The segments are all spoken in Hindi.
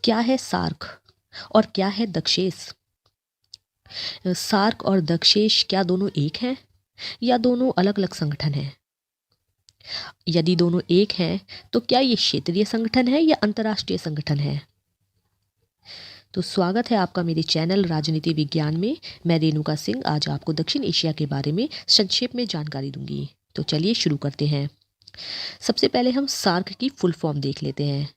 क्या है सार्क और क्या है दक्षेस? सार्क और दक्षेस क्या दोनों एक हैं या दोनों अलग अलग संगठन हैं? यदि दोनों एक हैं तो क्या ये क्षेत्रीय संगठन है या अंतर्राष्ट्रीय संगठन है? तो स्वागत है आपका मेरे चैनल राजनीति विज्ञान में। मैं रेणुका सिंह आज आपको दक्षिण एशिया के बारे में संक्षेप में जानकारी दूंगी। तो चलिए शुरू करते हैं। सबसे पहले हम सार्क की फुल फॉर्म देख लेते हैं।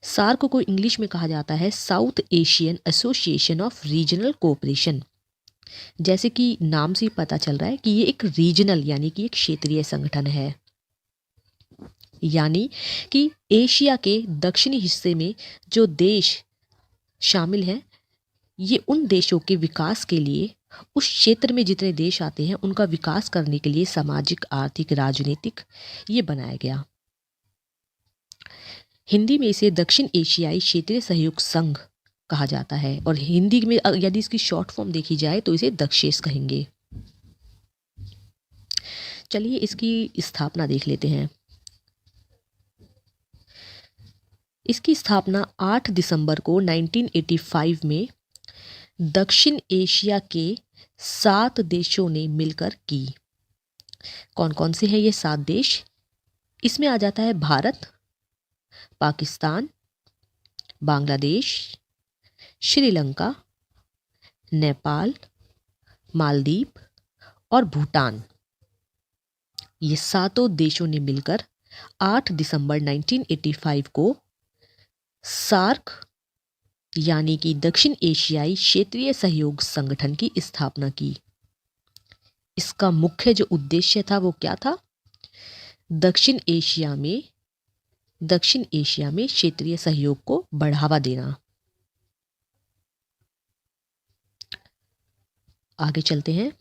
सार्क को इंग्लिश में कहा जाता है south Asian association of regional cooperation. जैसे कि नाम से पता चल रहा है कि ये एक रीजनल यानी कि एक क्षेत्रीय संगठन है, यानी कि एशिया के दक्षिणी हिस्से में जो देश शामिल हैं ये उन देशों के विकास के लिए, उस क्षेत्र में जितने देश आते हैं उनका विकास करने के लिए सामाजिक, आर्थिक, राजनीतिक ये बनाया गया। हिंदी में इसे दक्षिण एशियाई क्षेत्रीय सहयोग संघ कहा जाता है और हिंदी में यदि इसकी शॉर्ट फॉर्म देखी जाए तो इसे दक्षेस कहेंगे। चलिए इसकी स्थापना देख लेते हैं। इसकी स्थापना 8 दिसंबर को 1985 में दक्षिण एशिया के 7 देशों ने मिलकर की। कौन कौन से हैं ये 7 देश? इसमें आ जाता है भारत, पाकिस्तान, बांग्लादेश, श्रीलंका, नेपाल, मालदीव और भूटान। ये 7 देशों ने मिलकर 8 दिसंबर 1985 को सार्क यानी कि दक्षिण एशियाई क्षेत्रीय सहयोग संगठन की स्थापना की। इसका मुख्य जो उद्देश्य था वो क्या था? दक्षिण एशिया में क्षेत्रीय सहयोग को बढ़ावा देना। आगे चलते हैं।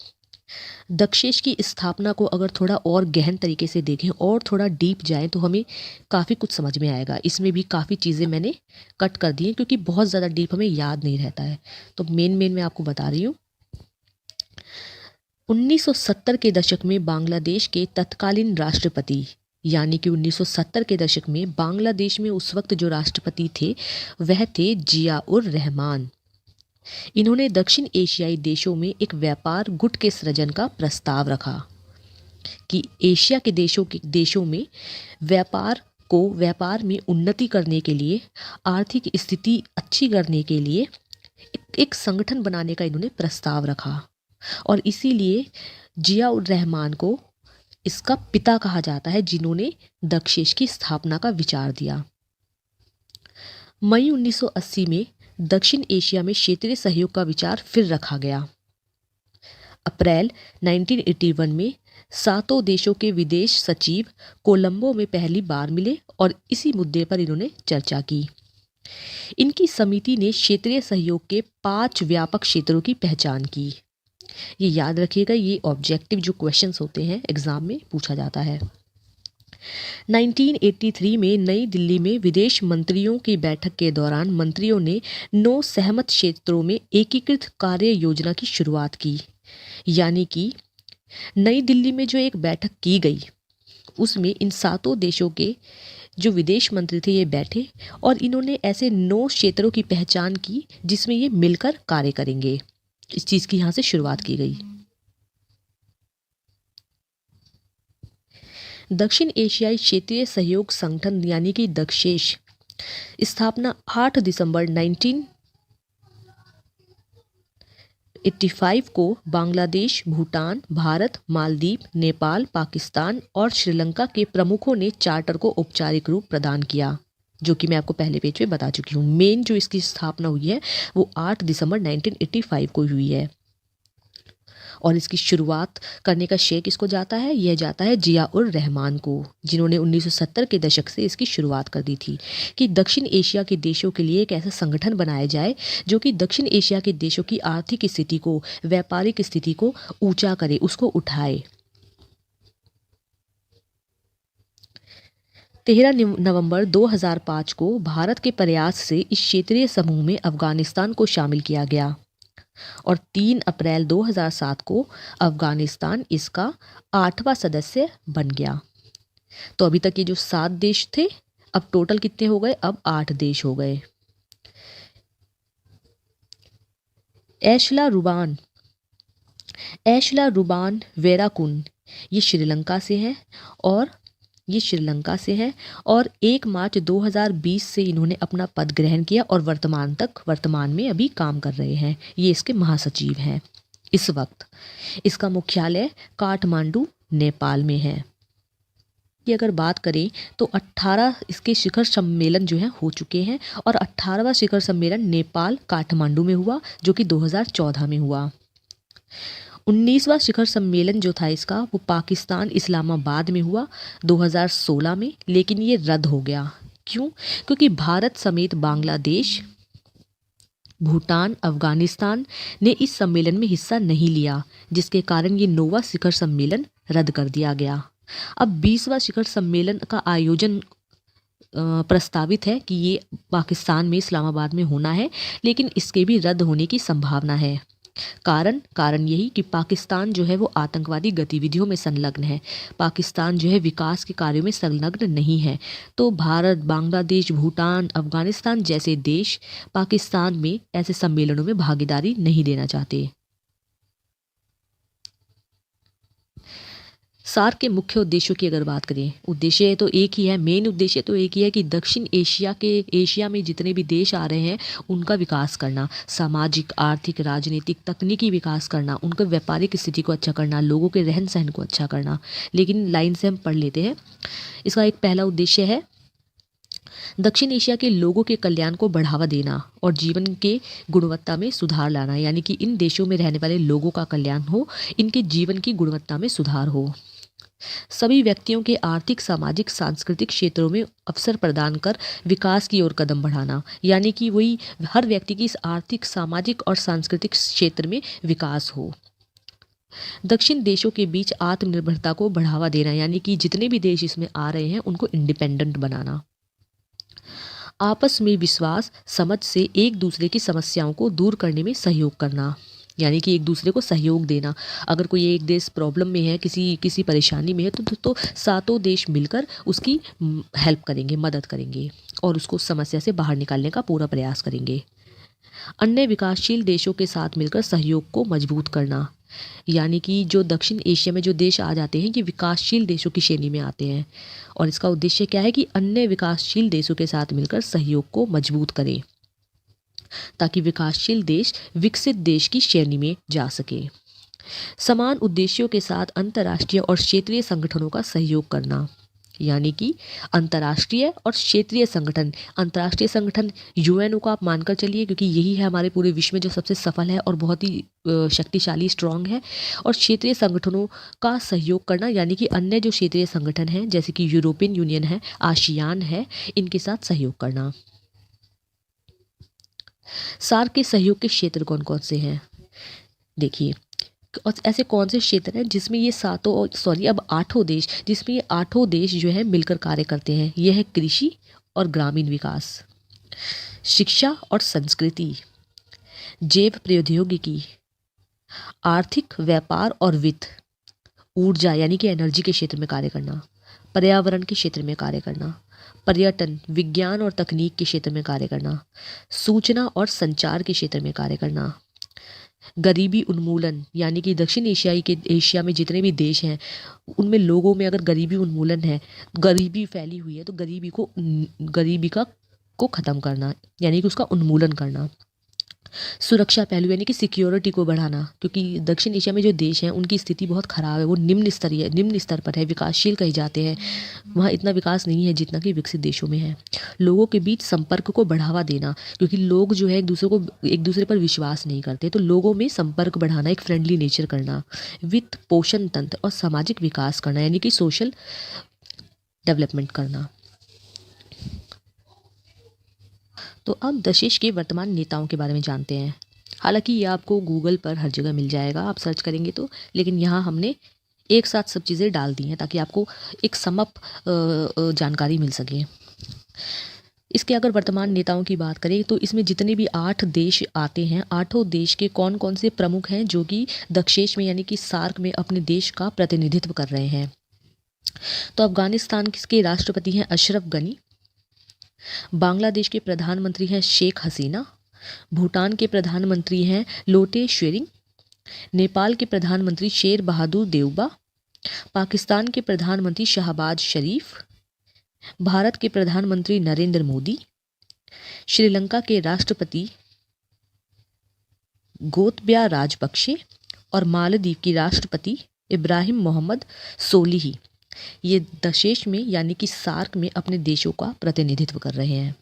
दक्षेस की स्थापना को अगर थोड़ा और गहन तरीके से देखें और थोड़ा डीप जाएं तो हमें काफ़ी कुछ समझ में आएगा। इसमें भी काफ़ी चीज़ें मैंने कट कर दी हैं क्योंकि बहुत ज़्यादा डीप हमें याद नहीं रहता है। तो मेन मैं आपको बता रही हूँ। 1970 के दशक में बांग्लादेश के तत्कालीन राष्ट्रपति यानी कि 1970 के दशक में बांग्लादेश में उस वक्त जो राष्ट्रपति थे वह थे जिया-उर-रहमान। इन्होंने दक्षिण एशियाई देशों में एक व्यापार गुट के सृजन का प्रस्ताव रखा कि एशिया के देशों में व्यापार में उन्नति करने के लिए, आर्थिक स्थिति अच्छी करने के लिए एक संगठन बनाने का इन्होंने प्रस्ताव रखा और इसीलिए जिया-उर-रहमान को इसका पिता कहा जाता है जिन्होंने दक्षेस की स्थापना का विचार दिया। मई 1980 में दक्षिण एशिया में क्षेत्रीय सहयोग का विचार फिर रखा गया। अप्रैल 1981 में 7 देशों के विदेश सचिव कोलंबो में पहली बार मिले और इसी मुद्दे पर इन्होंने चर्चा की। इनकी समिति ने क्षेत्रीय सहयोग के 5 व्यापक क्षेत्रों की पहचान की। ये याद रखिएगा, ये ऑब्जेक्टिव जो क्वेश्चंस होते हैं एग्जाम में पूछा जाता है। 1983 में नई दिल्ली में विदेश मंत्रियों की बैठक के दौरान मंत्रियों ने 9 सहमत क्षेत्रों में एकीकृत कार्य योजना की शुरुआत की। यानी कि नई दिल्ली में जो एक बैठक की गई उसमें इन 7 देशों के जो विदेश मंत्री थे ये बैठे और इन्होंने ऐसे 9 क्षेत्रों की पहचान की जिसमें ये मिलकर कार्य करेंगे। इस चीज़ की यहाँ से शुरुआत की गई। दक्षिण एशियाई क्षेत्रीय सहयोग संगठन यानी कि दक्षेस स्थापना 8 दिसंबर 1985 को बांग्लादेश, भूटान, भारत, मालदीव, नेपाल, पाकिस्तान और श्रीलंका के प्रमुखों ने चार्टर को औपचारिक रूप प्रदान किया, जो कि मैं आपको पहले पेज पे बता चुकी हूँ। मेन जो इसकी स्थापना हुई है वो 8 दिसंबर 1985 को हुई है और इसकी शुरुआत करने का श्रेय किसको जाता है? यह जाता है जिया-उर-रहमान को, जिन्होंने 1970 के दशक से इसकी शुरुआत कर दी थी कि दक्षिण एशिया के देशों के लिए एक ऐसा संगठन बनाया जाए जो कि दक्षिण एशिया के देशों की आर्थिक स्थिति को, व्यापारिक स्थिति को ऊंचा करे, उसको उठाए। 13 नवंबर 2005 को भारत के प्रयास से इस क्षेत्रीय समूह में अफगानिस्तान को शामिल किया गया और 3 अप्रैल 2007 को अफगानिस्तान इसका 8वां सदस्य बन गया। तो अभी तक ये जो 7 देश थे अब टोटल कितने हो गए? अब 8 देश हो गए। एशला रुबान वेराकुन ये श्रीलंका से हैं और 1 मार्च 2020 से इन्होंने अपना पद ग्रहण किया और वर्तमान में अभी काम कर रहे हैं। ये इसके महासचिव हैं इस वक्त। इसका मुख्यालय काठमांडू नेपाल में है। की अगर बात करें तो 18 इसके शिखर सम्मेलन जो है हो चुके हैं और 18वां शिखर सम्मेलन नेपाल काठमांडू में हुआ जो कि 2014 में हुआ। 19वां शिखर सम्मेलन जो था इसका वो पाकिस्तान इस्लामाबाद में हुआ 2016 में, लेकिन ये रद्द हो गया। क्यों? क्योंकि भारत समेत बांग्लादेश, भूटान, अफगानिस्तान ने इस सम्मेलन में हिस्सा नहीं लिया, जिसके कारण ये 9वां शिखर सम्मेलन रद्द कर दिया गया। अब 20वां शिखर सम्मेलन का आयोजन प्रस्तावित है कि ये पाकिस्तान में इस्लामाबाद में होना है, लेकिन इसके भी रद्द होने की संभावना है। कारण यही कि पाकिस्तान जो है वो आतंकवादी गतिविधियों में संलग्न है। पाकिस्तान जो है विकास के कार्यों में संलग्न नहीं है। तो भारत, बांग्लादेश, भूटान, अफगानिस्तान जैसे देश पाकिस्तान में ऐसे सम्मेलनों में भागीदारी नहीं देना चाहते। सार्क के मुख्य उद्देश्यों की अगर बात करें, उद्देश्य तो एक ही है, मेन उद्देश्य तो एक ही है कि दक्षिण एशिया में जितने भी देश आ रहे हैं उनका विकास करना, सामाजिक, आर्थिक, राजनीतिक, तकनीकी विकास करना, उनके व्यापारिक स्थिति को अच्छा करना, लोगों के रहन सहन को अच्छा करना। लेकिन लाइन से हम पढ़ लेते हैं। इसका एक पहला उद्देश्य है दक्षिण एशिया के लोगों के कल्याण को बढ़ावा देना और जीवन के गुणवत्ता में सुधार लाना, यानी कि इन देशों में रहने वाले लोगों का कल्याण हो, इनके जीवन की गुणवत्ता में सुधार हो। सभी व्यक्तियों के आर्थिक, सामाजिक, सांस्कृतिक क्षेत्रों में अवसर प्रदान कर विकास की ओर कदम बढ़ाना, यानी कि वही हर व्यक्ति की इस आर्थिक, सामाजिक और सांस्कृतिक क्षेत्र में विकास हो। दक्षिण देशों के बीच आत्मनिर्भरता को बढ़ावा देना, यानी कि जितने भी देश इसमें आ रहे हैं उनको इंडिपेंडेंट बनाना। आपस में विश्वास, समझ से एक दूसरे की समस्याओं को दूर करने में सहयोग करना, यानी कि एक दूसरे को सहयोग देना। अगर कोई एक देश प्रॉब्लम में है, किसी परेशानी में है, तो सातों देश मिलकर उसकी हेल्प करेंगे, मदद करेंगे और उसको समस्या से बाहर निकालने का पूरा प्रयास करेंगे। अन्य विकासशील देशों के साथ मिलकर सहयोग को मजबूत करना, यानी कि जो दक्षिण एशिया में जो देश आ जाते हैं ये विकासशील देशों की श्रेणी में आते हैं और इसका उद्देश्य क्या है कि अन्य विकासशील देशों के साथ मिलकर सहयोग को मजबूत करें ताकि विकासशील देश विकसित देश की श्रेणी में जा सके। समान उद्देश्यों के साथ अंतर्राष्ट्रीय और क्षेत्रीय संगठनों का सहयोग करना, यानी कि अंतर्राष्ट्रीय और क्षेत्रीय संगठन। अंतर्राष्ट्रीय संगठन यूएनओ को आप मानकर चलिए, क्योंकि यही है हमारे पूरे विश्व में जो सबसे सफल है और बहुत ही शक्तिशाली, स्ट्रांग है। और क्षेत्रीय संगठनों का सहयोग करना, यानी कि अन्य जो क्षेत्रीय संगठन हैं जैसे कि यूरोपियन यूनियन है, आसियान है, इनके साथ सहयोग करना। सार्क के सहयोग के क्षेत्र कौन कौन से हैं? देखिए, ऐसे कौन से क्षेत्र हैं जिसमें ये अब 8 देश, जिसमें ये 8 देश जो है मिलकर कार्य करते हैं। यह है कृषि और ग्रामीण विकास, शिक्षा और संस्कृति, जैव प्रौद्योगिकी, आर्थिक, व्यापार और वित्त, ऊर्जा यानी कि एनर्जी के क्षेत्र में कार्य करना, पर्यावरण के क्षेत्र में कार्य करना, पर्यटन, विज्ञान और तकनीक के क्षेत्र में कार्य करना, सूचना और संचार के क्षेत्र में कार्य करना, गरीबी उन्मूलन, यानी कि दक्षिण एशिया में जितने भी देश हैं उनमें लोगों में अगर गरीबी उन्मूलन है, गरीबी फैली हुई है, तो गरीबी को ख़त्म करना, यानी कि उसका उन्मूलन करना। सुरक्षा पहलू यानी कि सिक्योरिटी को बढ़ाना, क्योंकि दक्षिण एशिया में जो देश हैं उनकी स्थिति बहुत ख़राब है, वो निम्न स्तर पर है, विकासशील कहे जाते हैं, वहाँ इतना विकास नहीं है जितना कि विकसित देशों में है। लोगों के बीच संपर्क को बढ़ावा देना, क्योंकि लोग जो है एक दूसरे पर विश्वास नहीं करते, तो लोगों में संपर्क बढ़ाना, एक फ्रेंडली नेचर करना। वित्त, पोषण तंत्र और सामाजिक विकास करना, यानी कि सोशल डेवलपमेंट करना। तो अब दशेश के वर्तमान नेताओं के बारे में जानते हैं। हालांकि ये आपको गूगल पर हर जगह मिल जाएगा, आप सर्च करेंगे तो, लेकिन यहाँ हमने एक साथ सब चीज़ें डाल दी हैं ताकि आपको एक समअप जानकारी मिल सके। इसके अगर वर्तमान नेताओं की बात करें तो इसमें जितने भी 8 देश आते हैं, 8 देश के कौन कौन से प्रमुख हैं जो कि दशेश में यानी कि सार्क में अपने देश का प्रतिनिधित्व कर रहे हैं। तो अफगानिस्तान के राष्ट्रपति हैं अशरफ गनी, बांग्लादेश के प्रधानमंत्री हैं शेख हसीना, भूटान के प्रधानमंत्री हैं लोटे शेरिंग। नेपाल के प्रधानमंत्री शेर बहादुर देउबा। पाकिस्तान के प्रधानमंत्री शहबाज शरीफ। भारत के प्रधानमंत्री नरेंद्र मोदी। श्रीलंका के राष्ट्रपति गोतबाया राजपक्षे और मालदीव की राष्ट्रपति इब्राहिम मोहम्मद सोलिह ये दशेश में यानी कि सार्क में अपने देशों का प्रतिनिधित्व कर रहे हैं।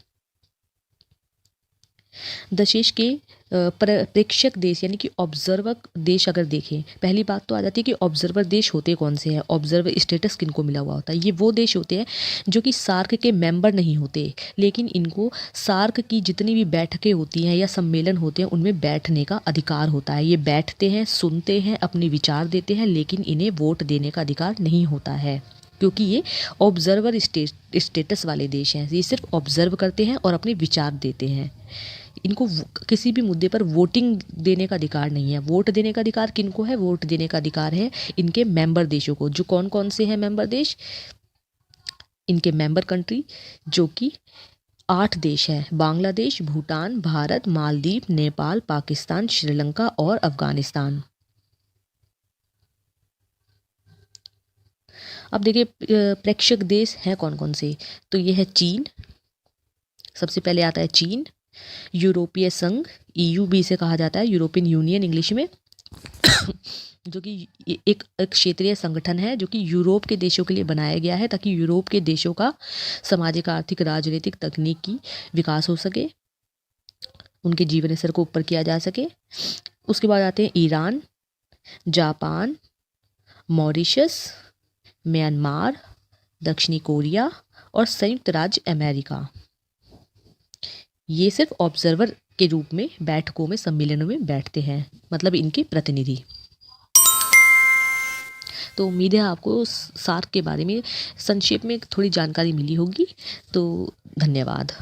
दशेश के प्रेक्षक देश यानी कि ऑब्जर्वर देश अगर देखें, पहली बात तो आ जाती है कि ऑब्जर्वर देश होते कौन से हैं, ऑब्जर्वर स्टेटस किनको मिला हुआ होता है। ये वो देश होते हैं जो कि सार्क के मेंबर नहीं होते, लेकिन इनको सार्क की जितनी भी बैठकें होती हैं या सम्मेलन होते हैं उनमें बैठने का अधिकार होता है। ये बैठते हैं, सुनते हैं, अपने विचार देते हैं, लेकिन इन्हें वोट देने का अधिकार नहीं होता है, क्योंकि ये ऑब्जर्वर स्टेटस वाले देश हैं। ये सिर्फ ऑब्जर्व करते हैं और अपने विचार देते हैं। इनको किसी भी मुद्दे पर वोटिंग देने का अधिकार नहीं है। वोट देने का अधिकार किनको है? वोट देने का अधिकार है इनके मेंबर देशों को। जो कौन कौन से हैं मेंबर देश? इनके मेंबर कंट्री जो कि 8 देश हैं: बांग्लादेश, भूटान, भारत, मालदीव, नेपाल, पाकिस्तान, श्रीलंका और अफगानिस्तान। अब देखिए प्रेक्षक देश हैं कौन कौन से। तो ये है चीन, सबसे पहले आता है चीन। यूरोपीय संघ, EU भी इसे कहा जाता है, यूरोपियन यूनियन इंग्लिश में, जो कि एक क्षेत्रीय संगठन है जो कि यूरोप के देशों के लिए बनाया गया है ताकि यूरोप के देशों का सामाजिक, आर्थिक, राजनीतिक, तकनीकी विकास हो सके, उनके जीवन स्तर को ऊपर किया जा सके। उसके बाद आते हैं ईरान, जापान, मॉरिशस, म्यांमार, दक्षिणी कोरिया और संयुक्त राज्य अमेरिका। ये सिर्फ ऑब्जर्वर के रूप में बैठकों में, सम्मेलनों में बैठते हैं, मतलब इनके प्रतिनिधि। तो उम्मीद है आपको सार्क के बारे में संक्षेप में थोड़ी जानकारी मिली होगी। तो धन्यवाद।